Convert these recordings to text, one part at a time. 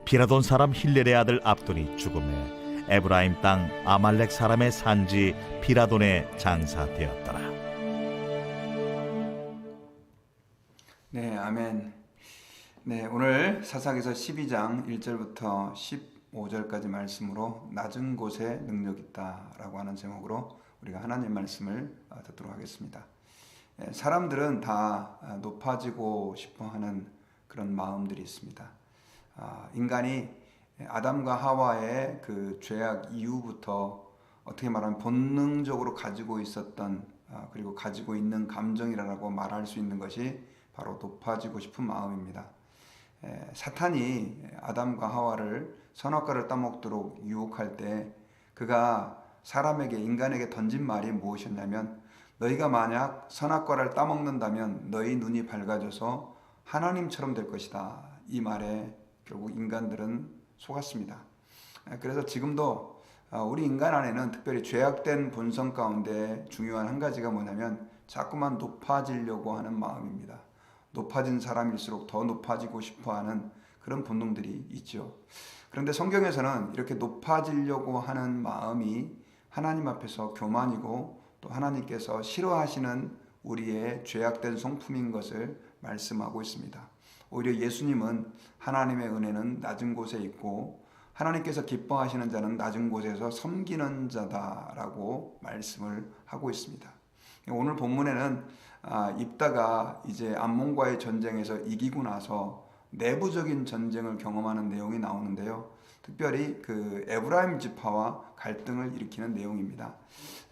비라돈 사람 힐렐의 아들 압돈이 죽음에 에브라임 땅 아말렉 사람의 산지 비라돈에 장사되었더라. 네, 아멘. 네, 오늘 사사기서 12장 1절부터 15절까지 말씀으로 낮은 곳에 능력 있다라고 하는 제목으로 우리가 하나님 말씀을 듣도록 하겠습니다. 사람들은 다 높아지고 싶어하는 그런 마음들이 있습니다. 인간이 아담과 하와의 그 죄악 이후부터 어떻게 말하면 본능적으로 가지고 있었던 그리고 가지고 있는 감정이라고 말할 수 있는 것이 바로 높아지고 싶은 마음입니다. 사탄이 아담과 하와를 선악과를 따먹도록 유혹할 때 그가 사람에게 인간에게 던진 말이 무엇이었냐면 너희가 만약 선악과를 따먹는다면 너희 눈이 밝아져서 하나님처럼 될 것이다. 이 말에 결국 인간들은 속았습니다. 그래서 지금도 우리 인간 안에는 특별히 죄악된 본성 가운데 중요한 한 가지가 뭐냐면 자꾸만 높아지려고 하는 마음입니다. 높아진 사람일수록 더 높아지고 싶어하는 그런 본능들이 있죠. 그런데 성경에서는 이렇게 높아지려고 하는 마음이 하나님 앞에서 교만이고 또 하나님께서 싫어하시는 우리의 죄악된 성품인 것을 말씀하고 있습니다. 오히려 예수님은 하나님의 은혜는 낮은 곳에 있고 하나님께서 기뻐하시는 자는 낮은 곳에서 섬기는 자다라고 말씀을 하고 있습니다. 오늘 본문에는 입다가 이제 암몬과의 전쟁에서 이기고 나서 내부적인 전쟁을 경험하는 내용이 나오는데요. 특별히 그 에브라임 지파와 갈등을 일으키는 내용입니다.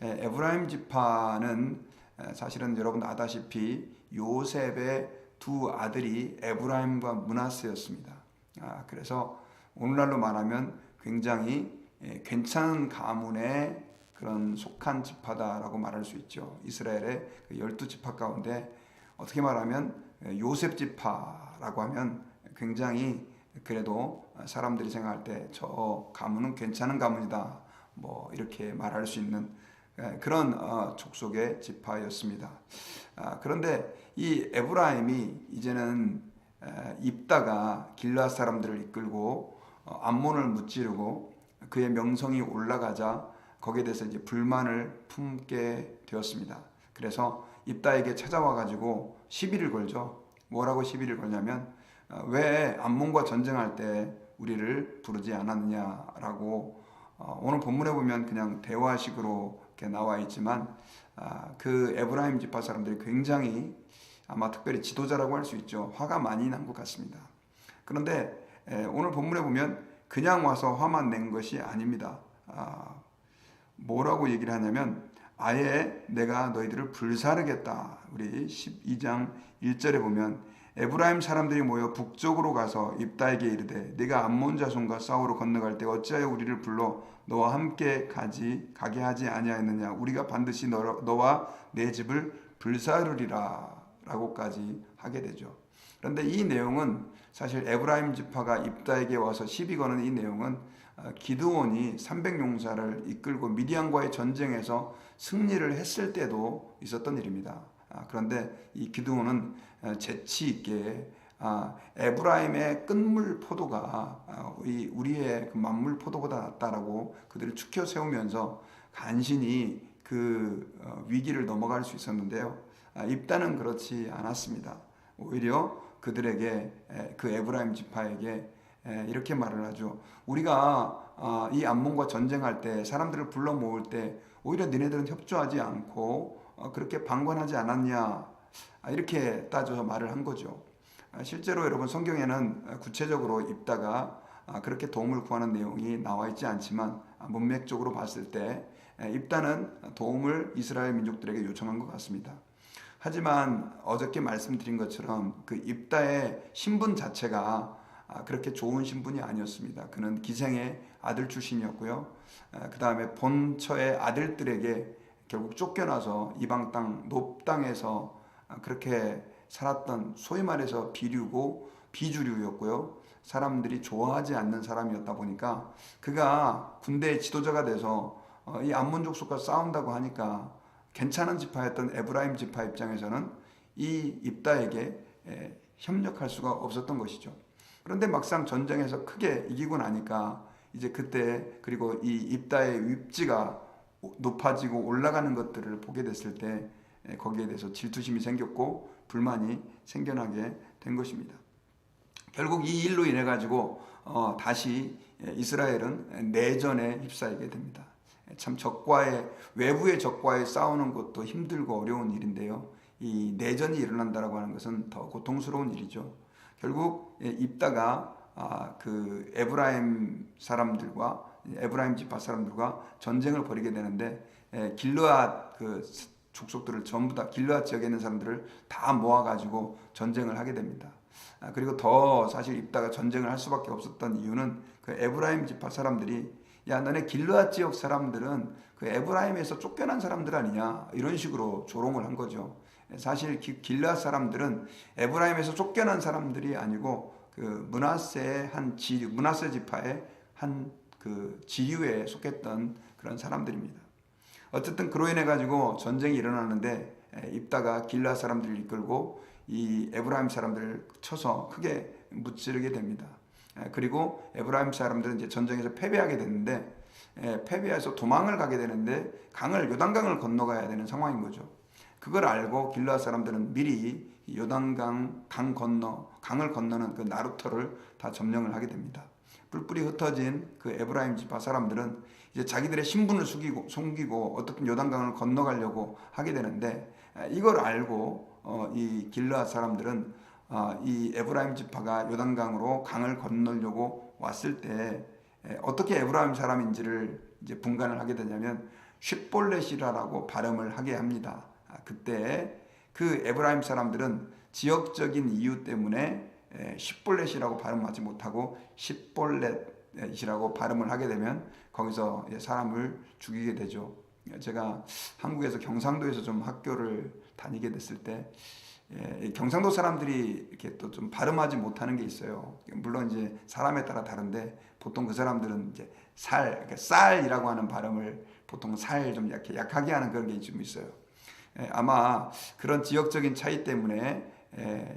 에브라임 지파는 사실은 여러분 아다시피 요셉의 두 아들이 에브라임과 므낫세였습니다. 그래서 오늘날로 말하면 굉장히 괜찮은 가문의 그런 속한 지파다라고 말할 수 있죠. 이스라엘의 12지파 가운데 어떻게 말하면 요셉 지파라고 하면 굉장히 그래도 사람들이 생각할 때 저 가문은 괜찮은 가문이다 뭐 이렇게 말할 수 있는 그런 족속의 지파였습니다. 그런데 이 에브라임이 이제는 입다가 길르앗 사람들을 이끌고 암몬을 무찌르고 그의 명성이 올라가자 거기에 대해서 이제 불만을 품게 되었습니다. 그래서 입다에게 찾아와 가지고 시비를 걸죠. 뭐라고 시비를 걸냐면 왜 암몬과 전쟁할 때 우리를 부르지 않았느냐라고 오늘 본문에 보면 그냥 대화식으로 이렇게 나와 있지만 그 에브라임 지파 사람들이 굉장히 아마 특별히 지도자라고 할 수 있죠. 화가 많이 난 것 같습니다. 그런데 오늘 본문에 보면 그냥 와서 화만 낸 것이 아닙니다. 뭐라고 얘기를 하냐면 아예 내가 너희들을 불사르겠다. 우리 12장 1절에 보면 에브라임 사람들이 모여 북쪽으로 가서 입다에게 이르되 네가 암몬 자손과 싸우러 건너갈 때 어찌하여 우리를 불러 너와 함께 가게 하지 아니하였느냐. 우리가 반드시 너와 내 집을 불사르리라 라고까지 하게 되죠. 그런데 이 내용은 사실 에브라임 지파가 입다에게 와서 시비 거는 이 내용은 기드온이 300용사를 이끌고 미디안과의 전쟁에서 승리를 했을 때도 있었던 일입니다. 그런데 이 기드온은 재치 있게 에브라임의 끝물 포도가 우리의 그 만물 포도보다 낫다라고 그들을 추켜 세우면서 간신히 그 위기를 넘어갈 수 있었는데요. 입다는 그렇지 않았습니다. 오히려 그들에게 그 에브라임 지파에게 이렇게 말을 하죠. 우리가 이 암몬과 전쟁할 때 사람들을 불러 모을 때 오히려 너네들은 협조하지 않고 그렇게 방관하지 않았냐 이렇게 따져서 말을 한 거죠. 실제로 여러분 성경에는 구체적으로 입다가 그렇게 도움을 구하는 내용이 나와 있지 않지만 문맥적으로 봤을 때 입다는 도움을 이스라엘 민족들에게 요청한 것 같습니다. 하지만 어저께 말씀드린 것처럼 그 입다의 신분 자체가 그렇게 좋은 신분이 아니었습니다. 그는 기생의 아들 출신이었고요. 그 다음에 본처의 아들들에게 결국 쫓겨나서 이방 땅 높 땅에서 그렇게 살았던 소위 말해서 비주류였고요. 사람들이 좋아하지 않는 사람이었다 보니까 그가 군대의 지도자가 돼서 이 암몬 족속과 싸운다고 하니까 괜찮은 지파였던 에브라임 지파 입장에서는 이 입다에게 협력할 수가 없었던 것이죠. 그런데 막상 전쟁에서 크게 이기고 나니까 이제 그때 그리고 이 입다의 위치가 높아지고 올라가는 것들을 보게 됐을 때 거기에 대해서 질투심이 생겼고 불만이 생겨나게 된 것입니다. 결국 이 일로 인해 가지고 다시 이스라엘은 내전에 휩싸이게 됩니다. 참 외부의 적과의 싸우는 것도 힘들고 어려운 일인데요. 이 내전이 일어난다라고 하는 것은 더 고통스러운 일이죠. 결국 입다가 그 에브라임 지파 사람들과 전쟁을 벌이게 되는데 길르앗 그 족속들을 전부 다 길르앗 지역에 있는 사람들을 다 모아가지고 전쟁을 하게 됩니다. 그리고 더 사실 입다가 전쟁을 할 수밖에 없었던 이유는 그 에브라임 지파 사람들이 야 너네 길르앗 지역 사람들은 그 에브라임에서 쫓겨난 사람들 아니냐 이런 식으로 조롱을 한 거죠. 사실 길르앗 사람들은 에브라임에서 쫓겨난 사람들이 아니고 그 므낫세 지파의 한 그 지류에 속했던 그런 사람들입니다. 어쨌든 그로 인해 가지고 전쟁이 일어나는데 입다가 길르앗 사람들을 이끌고 이 에브라임 사람들을 쳐서 크게 무찌르게 됩니다. 그리고 에브라임 사람들은 이제 전쟁에서 패배하게 됐는데 패배해서 도망을 가게 되는데 요단강을 건너가야 되는 상황인 거죠. 그걸 알고 길르앗 사람들은 미리 요단강 강을 건너는 그 나루터를 다 점령을 하게 됩니다. 뿔뿔이 흩어진 그 에브라임 지파 사람들은 이제 자기들의 신분을 숨기고 어떻든 요단강을 건너가려고 하게 되는데 이걸 알고 이 길르앗 사람들은 이 에브라임 지파가 요단강으로 강을 건너려고 왔을 때 어떻게 에브라임 사람인지를 이제 분간을 하게 되냐면 쉿볼렛이라고 발음을 하게 합니다. 그때 그 에브라임 사람들은 지역적인 이유 때문에 쉿볼렛이라고 발음하지 못하고 쉿볼렛이라고 발음을 하게 되면 거기서 사람을 죽이게 되죠. 제가 한국에서 경상도에서 좀 학교를 다니게 됐을 때 경상도 사람들이 이렇게 또 좀 발음하지 못하는 게 있어요. 물론 이제 사람에 따라 다른데 보통 그 사람들은 이제 쌀이라고 하는 발음을 보통 좀 약하게 하는 그런 게 좀 있어요. 아마 그런 지역적인 차이 때문에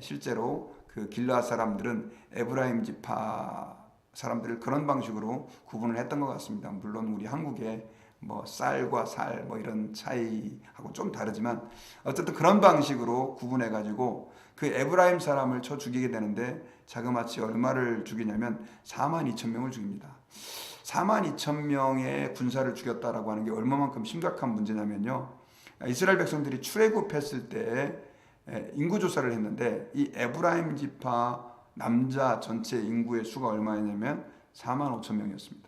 실제로 그 길르앗 사람들은 에브라임 지파 사람들을 그런 방식으로 구분을 했던 것 같습니다. 물론 우리 한국에 뭐 쌀과 살 뭐 이런 차이하고 좀 다르지만 어쨌든 그런 방식으로 구분해 가지고 그 에브라임 사람을 쳐 죽이게 되는데 자그마치 얼마를 죽이냐면 42,000명을 죽입니다. 42,000명의 군사를 죽였다라고 하는 게 얼마만큼 심각한 문제냐면요. 이스라엘 백성들이 출애굽했을 때 인구 조사를 했는데 이 에브라임 지파 남자 전체 인구의 수가 얼마였냐면 45,000명이었습니다.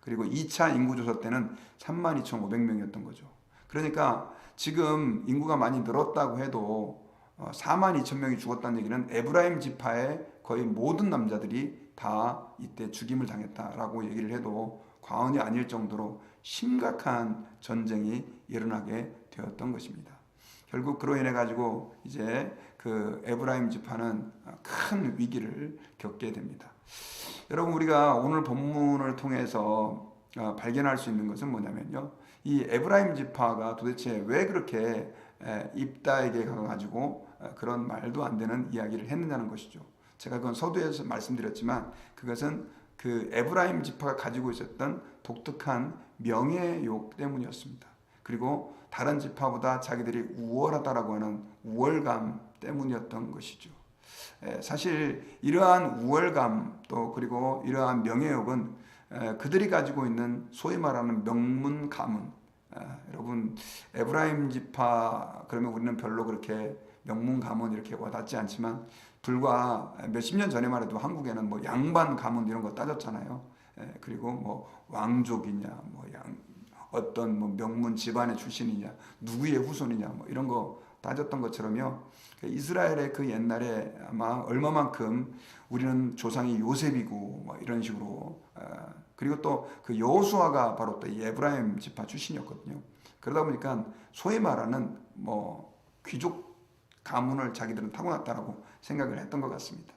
그리고 2차 인구조사 때는 32,500명이었던 거죠. 그러니까 지금 인구가 많이 늘었다고 해도 42,000명이 죽었다는 얘기는 에브라임 지파의 거의 모든 남자들이 다 이때 죽임을 당했다라고 얘기를 해도 과언이 아닐 정도로 심각한 전쟁이 일어나게 되었던 것입니다. 결국 그로 인해 가지고 이제 그 에브라임 지파는 큰 위기를 겪게 됩니다. 여러분 우리가 오늘 본문을 통해서 발견할 수 있는 것은 뭐냐면요. 이 에브라임 지파가 도대체 왜 그렇게 입다에게 가가지고 그런 말도 안 되는 이야기를 했느냐는 것이죠. 제가 그건 서두에서 말씀드렸지만 그것은 그 에브라임 지파가 가지고 있었던 독특한 명예욕 때문이었습니다. 그리고 다른 지파보다 자기들이 우월하다라고 하는 우월감 때문이었던 것이죠. 사실 이러한 우월감 또 그리고 이러한 명예욕은 그들이 가지고 있는 소위 말하는 명문 가문. 여러분 에브라임 지파 그러면 우리는 별로 그렇게 명문 가문 이렇게 와닿지 않지만 불과 몇십 년 전에만 해도 한국에는 뭐 양반 가문 이런 거 따졌잖아요. 그리고 뭐 왕족이냐 뭐 어떤 뭐 명문 집안의 출신이냐 누구의 후손이냐 뭐 이런 거 따졌던 것처럼요. 이스라엘의 그 옛날에 아마 얼마만큼 우리는 조상이 요셉이고 뭐 이런 식으로 그리고 또 그 여호수아가 바로 또 에브라임 지파 출신이었거든요. 그러다 보니까 소위 말하는 뭐 귀족 가문을 자기들은 타고났다라고 생각을 했던 것 같습니다.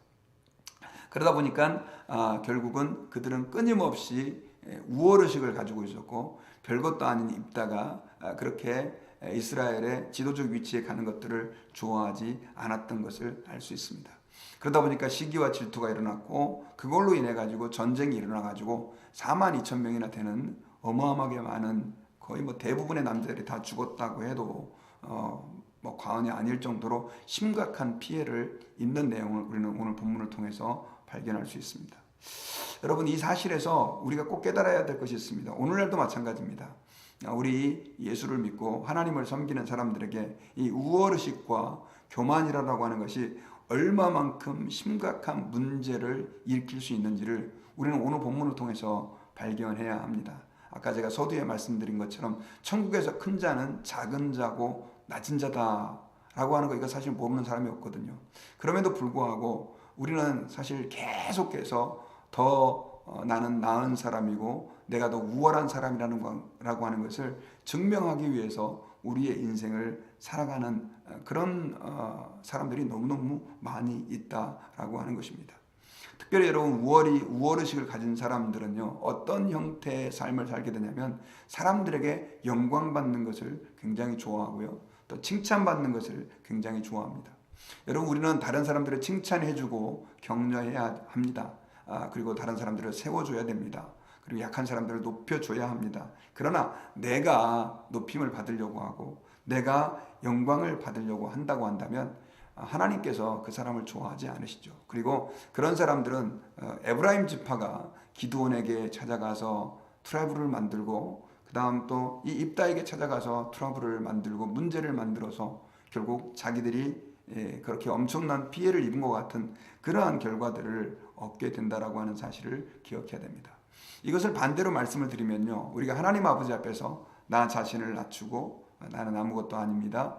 그러다 보니까 결국은 그들은 끊임없이 우월의식을 가지고 있었고 별것도 아닌 입다가 그렇게 이스라엘의 지도적 위치에 가는 것들을 좋아하지 않았던 것을 알 수 있습니다. 그러다 보니까 시기와 질투가 일어났고 그걸로 인해 가지고 전쟁이 일어나 가지고 42,000명이나 되는 어마어마하게 많은 거의 뭐 대부분의 남자들이 다 죽었다고 해도 뭐 과언이 아닐 정도로 심각한 피해를 입는 내용을 우리는 오늘 본문을 통해서 발견할 수 있습니다. 여러분, 이 사실에서 우리가 꼭 깨달아야 될 것이 있습니다. 오늘날도 마찬가지입니다. 우리 예수를 믿고 하나님을 섬기는 사람들에게 이 우월의식과 교만이라고 하는 것이 얼마만큼 심각한 문제를 일으킬 수 있는지를 우리는 오늘 본문을 통해서 발견해야 합니다. 아까 제가 서두에 말씀드린 것처럼 천국에서 큰 자는 작은 자고 낮은 자다라고 하는 거, 이거 사실 모르는 사람이 없거든요. 그럼에도 불구하고 우리는 사실 계속해서 더 나는 나은 사람이고 내가 더 우월한 사람이라고 하는 것을 증명하기 위해서 우리의 인생을 살아가는 그런 사람들이 너무너무 많이 있다라고 하는 것입니다. 특별히 여러분, 우월의식을 가진 사람들은요, 어떤 형태의 삶을 살게 되냐면 사람들에게 영광받는 것을 굉장히 좋아하고요, 또 칭찬받는 것을 굉장히 좋아합니다. 여러분, 우리는 다른 사람들을 칭찬해주고 격려해야 합니다. 그리고 다른 사람들을 세워줘야 됩니다. 그리고 약한 사람들을 높여줘야 합니다. 그러나 내가 높임을 받으려고 하고 내가 영광을 받으려고 한다고 한다면 하나님께서 그 사람을 좋아하지 않으시죠. 그리고 그런 사람들은 에브라임 지파가 기드온에게 찾아가서 트러블을 만들고 그 다음 또 이 입다에게 찾아가서 트러블을 만들고 문제를 만들어서 결국 자기들이 그렇게 엄청난 피해를 입은 것 같은 그러한 결과들을 얻게 된다라고 하는 사실을 기억해야 됩니다. 이것을 반대로 말씀을 드리면요, 우리가 하나님 아버지 앞에서 나 자신을 낮추고 나는 아무것도 아닙니다,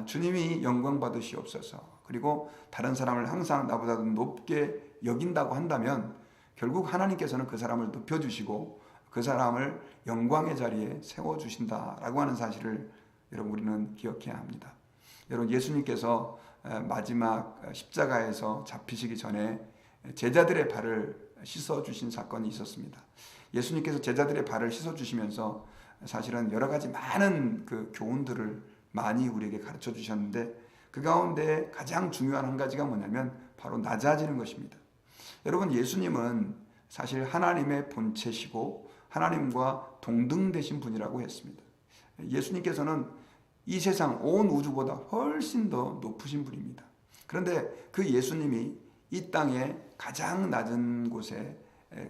주님이 영광 받으시옵소서, 그리고 다른 사람을 항상 나보다 높게 여긴다고 한다면 결국 하나님께서는 그 사람을 높여주시고 그 사람을 영광의 자리에 세워주신다라고 하는 사실을 여러분, 우리는 기억해야 합니다. 여러분, 예수님께서 마지막 십자가에서 잡히시기 전에 제자들의 발을 씻어주신 사건이 있었습니다. 예수님께서 제자들의 발을 씻어주시면서 사실은 여러 가지 많은 그 교훈들을 많이 우리에게 가르쳐 주셨는데 그 가운데 가장 중요한 한 가지가 뭐냐면 바로 낮아지는 것입니다. 여러분, 예수님은 사실 하나님의 본체시고 하나님과 동등되신 분이라고 했습니다. 예수님께서는 이 세상 온 우주보다 훨씬 더 높으신 분입니다. 그런데 그 예수님이 이 땅에 가장 낮은 곳에,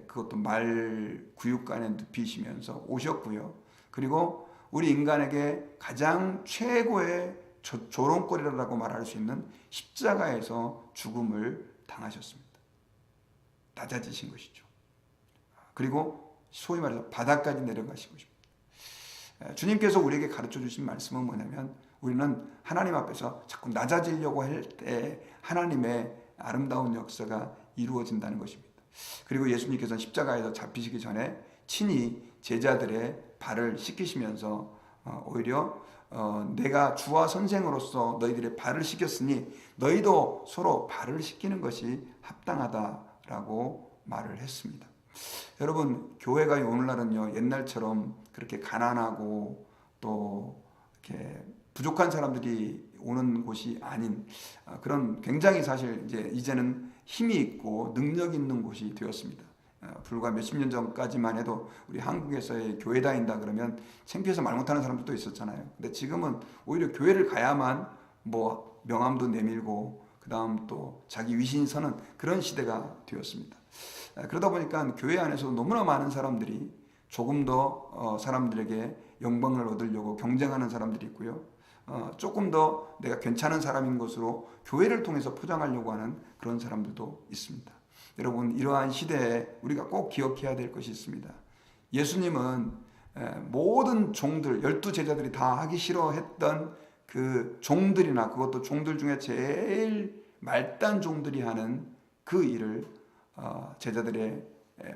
그것도 말 구육간에 눕히시면서 오셨고요. 그리고 우리 인간에게 가장 최고의 조롱거리라고 말할 수 있는 십자가에서 죽음을 당하셨습니다. 낮아지신 것이죠. 그리고 소위 말해서 바닥까지 내려가신 것입니다. 주님께서 우리에게 가르쳐 주신 말씀은 뭐냐면 우리는 하나님 앞에서 자꾸 낮아지려고 할 때 하나님의 아름다운 역사가 이루어진다는 것입니다. 그리고 예수님께서는 십자가에서 잡히시기 전에 친히 제자들의 발을 씻기시면서 오히려 내가 주와 선생으로서 너희들의 발을 씻겼으니 너희도 서로 발을 씻기는 것이 합당하다라고 말을 했습니다. 여러분, 교회가 오늘날은요, 옛날처럼 그렇게 가난하고 또 이렇게 부족한 사람들이 오는 곳이 아닌 그런 굉장히 사실 이제는 힘이 있고 능력 있는 곳이 되었습니다. 불과 몇십 년 전까지만 해도 우리 한국에서의 교회 다닌다 그러면 창피해서 말 못하는 사람들도 있었잖아요. 근데 지금은 오히려 교회를 가야만 뭐 명함도 내밀고 그 다음 또 자기 위신이 서는 그런 시대가 되었습니다. 그러다 보니까 교회 안에서 너무나 많은 사람들이 조금 더 사람들에게 영광을 얻으려고 경쟁하는 사람들이 있고요. 조금 더 내가 괜찮은 사람인 것으로 교회를 통해서 포장하려고 하는 그런 사람들도 있습니다. 여러분, 이러한 시대에 우리가 꼭 기억해야 될 것이 있습니다. 예수님은 모든 종들, 12제자들이 다 하기 싫어했던 그 종들이나 그것도 종들 중에 제일 말단 종들이 하는 그 일을 제자들의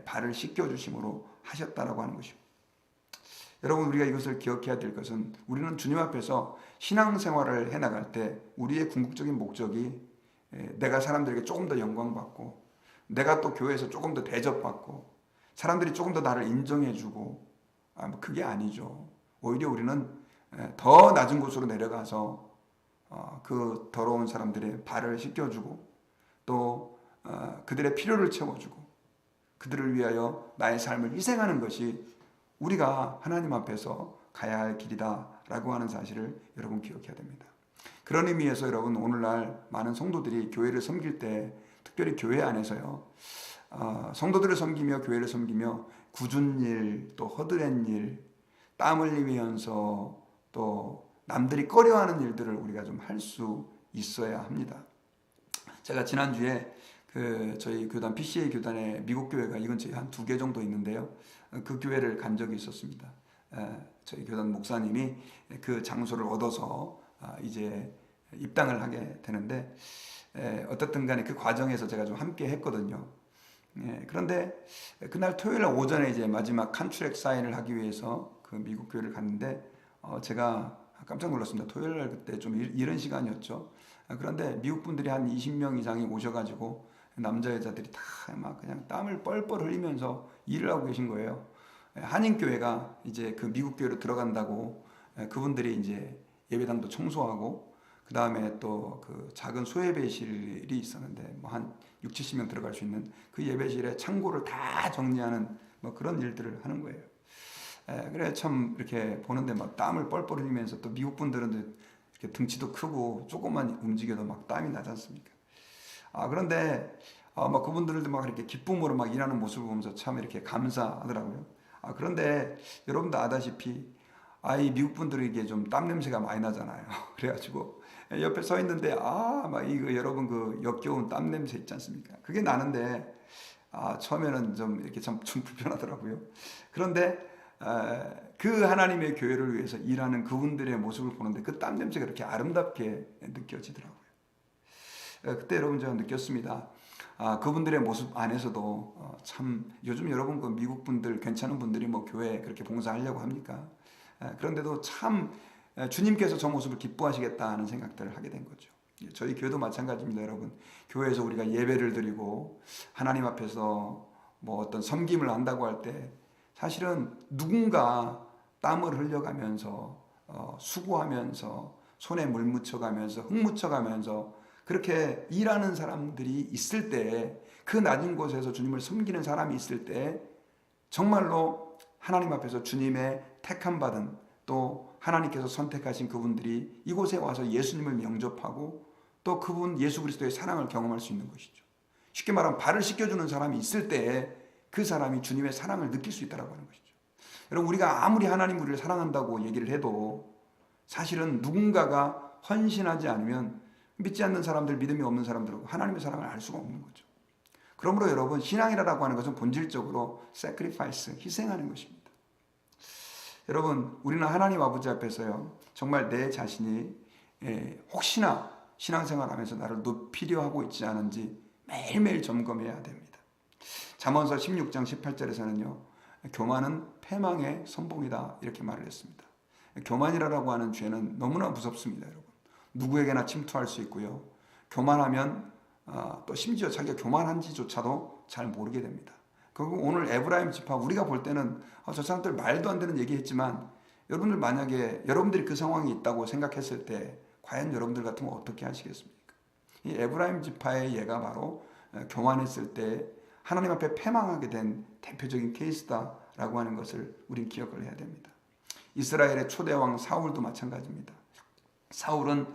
발을 씻겨주심으로 하셨다라고 하는 것입니다. 여러분, 우리가 이것을 기억해야 될 것은 우리는 주님 앞에서 신앙생활을 해나갈 때 우리의 궁극적인 목적이 내가 사람들에게 조금 더 영광받고 내가 또 교회에서 조금 더 대접받고 사람들이 조금 더 나를 인정해주고 그게 아니죠. 오히려 우리는 더 낮은 곳으로 내려가서 그 더러운 사람들의 발을 씻겨주고 또 그들의 필요를 채워주고 그들을 위하여 나의 삶을 희생하는 것이 우리가 하나님 앞에서 가야 할 길이다라고 하는 사실을 여러분 기억해야 됩니다. 그런 의미에서 여러분 오늘날 많은 성도들이 교회를 섬길 때 특별히 교회 안에서요 성도들을 섬기며 교회를 섬기며 굳은 일, 또 허드렛 일, 땀 흘리면서 또 남들이 꺼려하는 일들을 우리가 좀 할 수 있어야 합니다. 제가 지난주에 저희 교단 PCA 교단의 미국 교회가 이 근처에 한 2개 정도 있는데요. 그 교회를 간 적이 있었습니다. 저희 교단 목사님이 그 장소를 얻어서 이제 입당을 하게 되는데 어떻든 간에 그 과정에서 제가 좀 함께 했거든요. 그런데 그날 토요일 오전에 이제 마지막 컨트랙 사인을 하기 위해서 그 미국 교회를 갔는데 제가 깜짝 놀랐습니다. 토요일 날 그때 좀 이른 시간이었죠. 그런데 미국 분들이 한 20명 이상이 오셔가지고 남자 여자들이 다 막 그냥 땀을 뻘뻘 흘리면서 일을 하고 계신 거예요. 한인 교회가 이제 그 미국 교회로 들어간다고 그분들이 이제 예배당도 청소하고 그 다음에 또 그 작은 소예배실이 있었는데 뭐 한 6, 70명 들어갈 수 있는 그 예배실에 창고를 다 정리하는 뭐 그런 일들을 하는 거예요. 그래 참 이렇게 보는데 막 땀을 뻘뻘 흘리면서 또 미국 분들은 이렇게 등치도 크고 조금만 움직여도 막 땀이 나지 않습니까? 그런데 막 그분들도 막 이렇게 기쁨으로 막 일하는 모습을 보면서 참 이렇게 감사하더라고요. 그런데 여러분도 아다시피 이 미국 분들에게 좀 땀 냄새가 많이 나잖아요. 그래가지고 옆에 서 있는데 막 이거 여러분 그 역겨운 땀 냄새 있지 않습니까? 그게 나는데 처음에는 좀 이렇게 좀 불편하더라고요. 그런데 그 하나님의 교회를 위해서 일하는 그분들의 모습을 보는데 그 땀 냄새가 그렇게 아름답게 느껴지더라고요. 그때 여러분 제가 느꼈습니다. 그분들의 모습 안에서도 참 요즘 여러분 그 미국 분들 괜찮은 분들이 뭐 교회 그렇게 봉사하려고 합니까? 그런데도 참 주님께서 저 모습을 기뻐하시겠다는 생각들을 하게 된 거죠. 저희 교회도 마찬가지입니다, 여러분. 교회에서 우리가 예배를 드리고 하나님 앞에서 뭐 어떤 섬김을 한다고 할 때 사실은 누군가 땀을 흘려가면서 수고하면서 손에 물 묻혀가면서 흙 묻혀가면서 그렇게 일하는 사람들이 있을 때 그 낮은 곳에서 주님을 섬기는 사람이 있을 때 정말로 하나님 앞에서 주님의 택함 받은 또 하나님께서 선택하신 그분들이 이곳에 와서 예수님을 영접하고 또 그분 예수 그리스도의 사랑을 경험할 수 있는 것이죠. 쉽게 말하면 발을 씻겨주는 사람이 있을 때 그 사람이 주님의 사랑을 느낄 수 있다고 하는 것이죠. 여러분 우리가 아무리 하나님 우리를 사랑한다고 얘기를 해도 사실은 누군가가 헌신하지 않으면 믿지 않는 사람들, 믿음이 없는 사람들은 하나님의 사랑을 알 수가 없는 거죠. 그러므로 여러분 신앙이라고 하는 것은 본질적으로 sacrifice, 희생하는 것입니다. 여러분 우리는 하나님 아버지 앞에서요 정말 내 자신이 혹시나 신앙생활하면서 나를 높이려 하고 있지 않은지 매일매일 점검해야 됩니다. 잠언서 16장 18절에서는요 교만은 패망의 선봉이다 이렇게 말을 했습니다. 교만이라고 하는 죄는 너무나 무섭습니다, 여러분. 누구에게나 침투할 수 있고요. 교만하면 또 심지어 자기가 교만한지조차도 잘 모르게 됩니다. 그리고 오늘 에브라임 지파 우리가 볼 때는 저 사람들 말도 안 되는 얘기했지만 여러분들 만약에 여러분들이 그 상황이 있다고 생각했을 때 과연 여러분들 같으면 어떻게 하시겠습니까? 이 에브라임 지파의 예가 바로 교만했을 때 하나님 앞에 패망하게 된 대표적인 케이스다라고 하는 것을 우린 기억을 해야 됩니다. 이스라엘의 초대 왕 사울도 마찬가지입니다. 사울은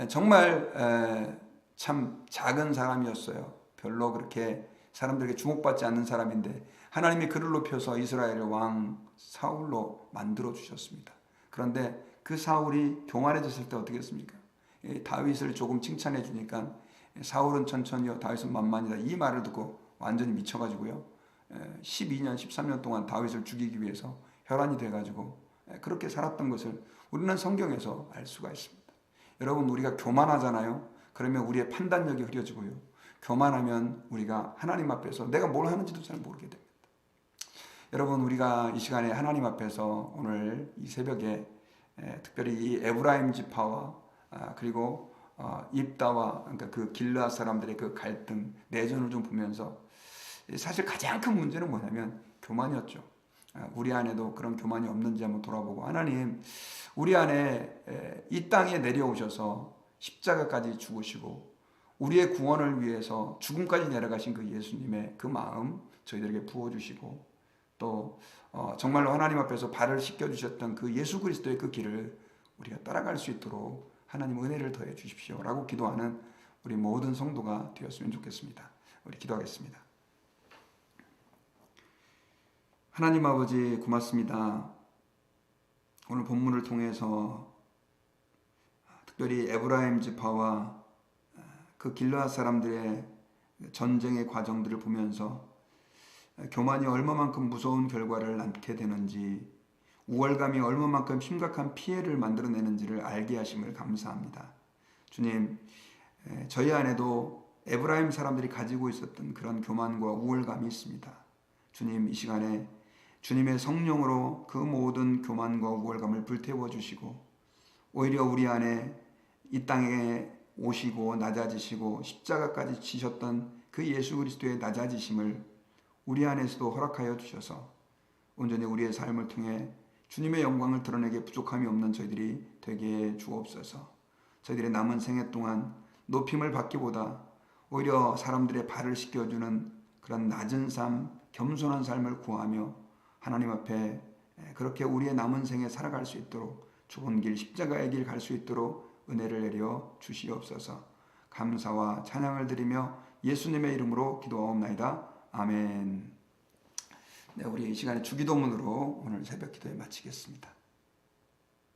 정말 참 작은 사람이었어요. 별로 그렇게 사람들에게 주목받지 않는 사람인데 하나님이 그를 높여서 이스라엘의 왕 사울로 만들어 주셨습니다. 그런데 그 사울이 교만해졌을 때 어떻게 했습니까? 다윗을 조금 칭찬해 주니까 사울은 천천히요 다윗은 만만이다 이 말을 듣고 완전히 미쳐가지고요 12년 13년 동안 다윗을 죽이기 위해서 혈안이 돼가지고 그렇게 살았던 것을 우리는 성경에서 알 수가 있습니다. 여러분 우리가 교만하잖아요. 그러면 우리의 판단력이 흐려지고요. 교만하면 우리가 하나님 앞에서 내가 뭘 하는지도 잘 모르게 됩니다. 여러분 우리가 이 시간에 하나님 앞에서 오늘 이 새벽에 특별히 이 에브라임 지파와 그리고 입다와 그러니까 그 길르앗 사람들의 그 갈등 내전을 좀 보면서 사실 가장 큰 문제는 뭐냐면 교만이었죠. 우리 안에도 그런 교만이 없는지 한번 돌아보고 하나님 우리 안에 이 땅에 내려오셔서 십자가까지 죽으시고 우리의 구원을 위해서 죽음까지 내려가신 그 예수님의 그 마음 저희들에게 부어주시고 또 정말로 하나님 앞에서 발을 씻겨주셨던 그 예수 그리스도의 그 길을 우리가 따라갈 수 있도록 하나님 은혜를 더해 주십시오 라고 기도하는 우리 모든 성도가 되었으면 좋겠습니다. 우리 기도하겠습니다. 하나님 아버지 고맙습니다. 오늘 본문을 통해서 특별히 에브라임 지파와 그 길르앗 사람들의 전쟁의 과정들을 보면서 교만이 얼마만큼 무서운 결과를 낳게 되는지, 우월감이 얼마만큼 심각한 피해를 만들어내는지를 알게 하심을 감사합니다. 주님, 저희 안에도 에브라임 사람들이 가지고 있었던 그런 교만과 우월감이 있습니다. 주님, 이 시간에 주님의 성령으로 그 모든 교만과 우월감을 불태워 주시고 오히려 우리 안에 이 땅에 오시고 낮아지시고 십자가까지 지셨던 그 예수 그리스도의 낮아지심을 우리 안에서도 허락하여 주셔서 온전히 우리의 삶을 통해 주님의 영광을 드러내게 부족함이 없는 저희들이 되게 해 주옵소서. 저희들의 남은 생애 동안 높임을 받기보다 오히려 사람들의 발을 씻겨주는 그런 낮은 삶, 겸손한 삶을 구하며 하나님 앞에 그렇게 우리의 남은 생에 살아갈 수 있도록 좁은 길, 십자가의 길 갈 수 있도록 은혜를 내려 주시옵소서. 감사와 찬양을 드리며 예수님의 이름으로 기도하옵나이다. 아멘. 네, 우리 이 시간에 주기도문으로 오늘 새벽 기도에 마치겠습니다.